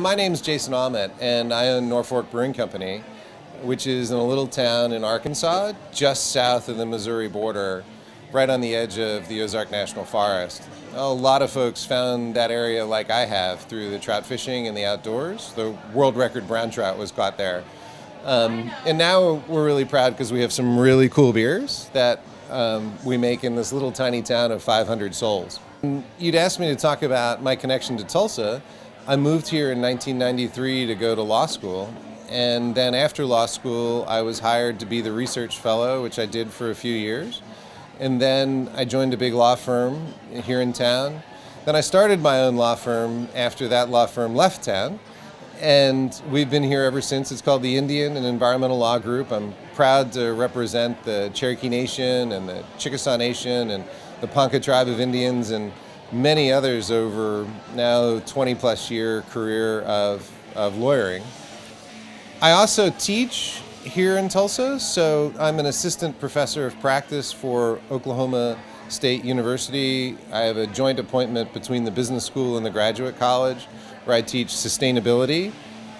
My name's Jason Ahmet, and I own Norfolk Brewing Company, which is in a little town in Arkansas, just south of the Missouri border, right on the edge of the Ozark National Forest. A lot of folks found that area like I have through the trout fishing and the outdoors. The world record brown trout was caught there. And now we're really proud because we have some really cool beers that we make in this little tiny town of 500 souls. You'd asked me to talk about my connection to Tulsa. I moved here in 1993 to go to law school, and then after law school I was hired to be the research fellow, which I did for a few years, and then I joined a big law firm here in town. Then I started my own law firm after that law firm left town, and we've been here ever since. It's called the Indian and Environmental Law Group. I'm proud to represent the Cherokee Nation and the Chickasaw Nation and the Ponca tribe of Indians and many others over now 20 plus year career of lawyering. I also teach here in Tulsa, so I'm an assistant professor of practice for Oklahoma State University. I have a joint appointment between the business school and the graduate college where I teach sustainability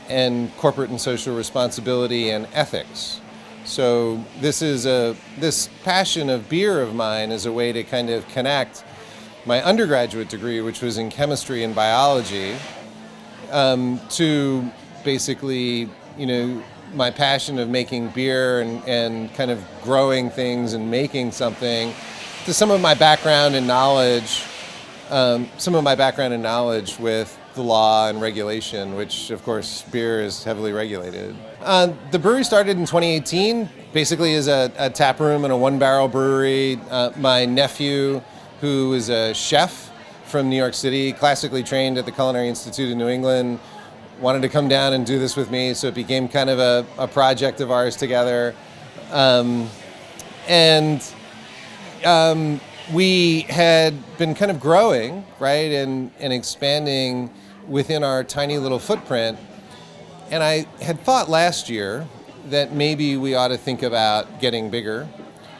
and corporate and social responsibility and ethics. So this passion of beer of mine is a way to kind of connect my undergraduate degree, which was in chemistry and biology, to basically, my passion of making beer and kind of growing things and making something, to some of my background and knowledge, with the law and regulation, which of course beer is heavily regulated. The brewery started in 2018, basically as a tap room and a one-barrel brewery. My nephew, who is a chef from New York City, classically trained at the Culinary Institute of New England, wanted to come down and do this with me, so it became kind of a project of ours together. We had been kind of growing, right, and expanding within our tiny little footprint. And I had thought last year that maybe we ought to think about getting bigger.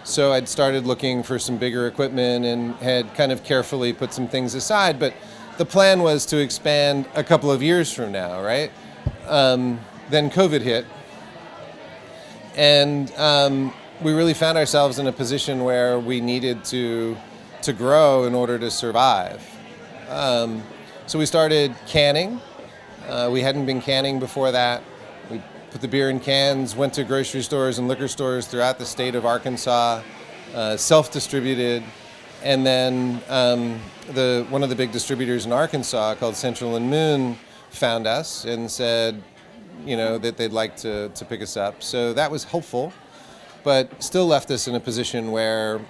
So I'd started looking for some bigger equipment and had kind of carefully put some things aside. But the plan was to expand a couple of years from now, right? Then COVID hit. And we really found ourselves in a position where we needed to grow in order to survive. So we started canning. We hadn't been canning before that. We put the beer in cans, went to grocery stores and liquor stores throughout the state of Arkansas, self-distributed, and then one of the big distributors in Arkansas called Central and Moon found us and said, that they'd like to pick us up. So that was helpful, but still left us in a position where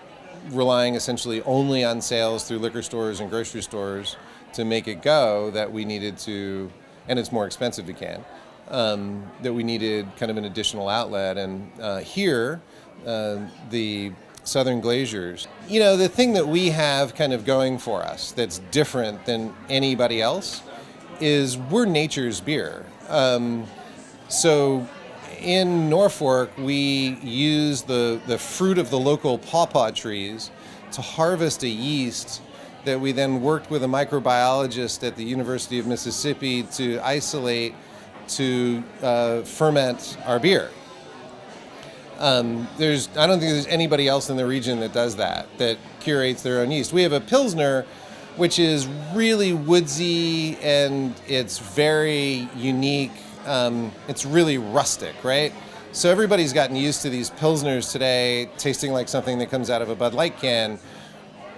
relying essentially only on sales through liquor stores and grocery stores to make it go, that we needed to, and it's more expensive to can, that we needed kind of an additional outlet. And here, the Southern Glaciers, the thing that we have kind of going for us that's different than anybody else is we're nature's beer. So in Norfolk, we use the fruit of the local pawpaw trees to harvest a yeast that we then worked with a microbiologist at the University of Mississippi to isolate to ferment our beer. I don't think there's anybody else in the region that does that curates their own yeast. We have a Pilsner, which is really woodsy and it's very unique. It's really rustic, right? So everybody's gotten used to these Pilsners today tasting like something that comes out of a Bud Light can,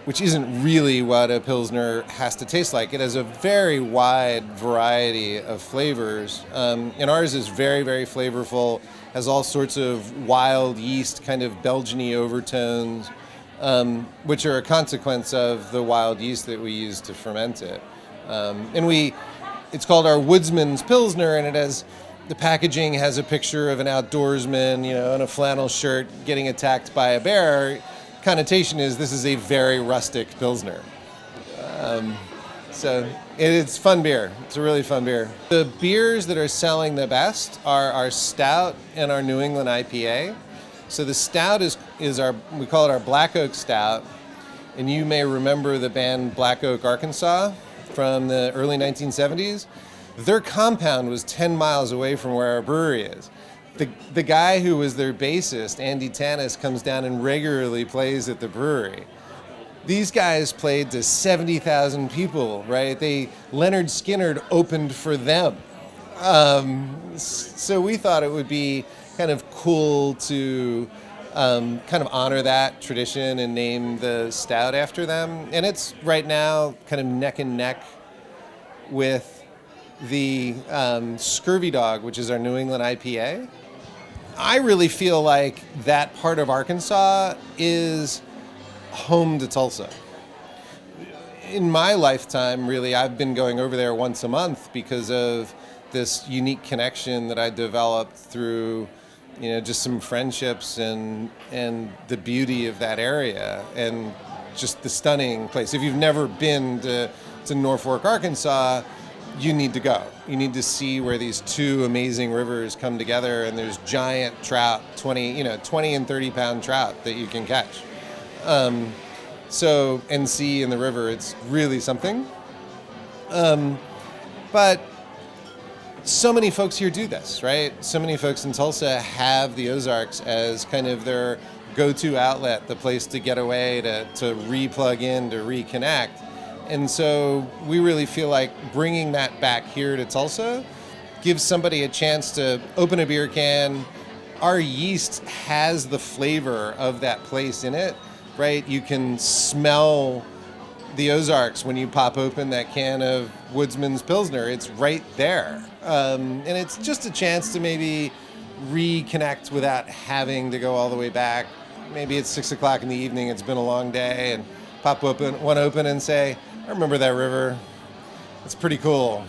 which isn't really what a Pilsner has to taste like. It has a very wide variety of flavors. And ours is very, very flavorful, has all sorts of wild yeast, kind of Belgian-y overtones, which are a consequence of the wild yeast that we use to ferment it. It's called our Woodsman's Pilsner, and the packaging has a picture of an outdoorsman, in a flannel shirt getting attacked by a bear. Connotation is this is a very rustic Pilsner. So it's fun beer. It's a really fun beer. The beers that are selling the best are our Stout and our New England IPA. So the Stout we call it our Black Oak Stout. And you may remember the band Black Oak, Arkansas from the early 1970s. Their compound was 10 miles away from where our brewery is. The guy who was their bassist, Andy Tanis, comes down and regularly plays at the brewery. These guys played to 70,000 people, right? Leonard Skinner opened for them. So we thought it would be kind of cool to kind of honor that tradition and name the stout after them. And it's right now kind of neck and neck with the Scurvy Dog, which is our New England IPA. I really feel like that part of Arkansas is home to Tulsa. In my lifetime, really, I've been going over there once a month because of this unique connection that I developed through, just some friendships and the beauty of that area and just the stunning place. If you've never been to Norfolk, Arkansas, you need to go. You need to see where these two amazing rivers come together, and there's giant trout, 20 and 30 pound trout that you can catch. And see in the river, it's really something. But so many folks here do this, right? So many folks in Tulsa have the Ozarks as kind of their go-to outlet, the place to get away, to re-plug in, to reconnect. And so we really feel like bringing that back here to Tulsa gives somebody a chance to open a beer can. Our yeast has the flavor of that place in it, right? You can smell the Ozarks when you pop open that can of Woodsman's Pilsner. It's right there. And it's just a chance to maybe reconnect without having to go all the way back. Maybe it's 6 o'clock in the evening, it's been a long day, and pop one open and say, I remember that river. It's pretty cool.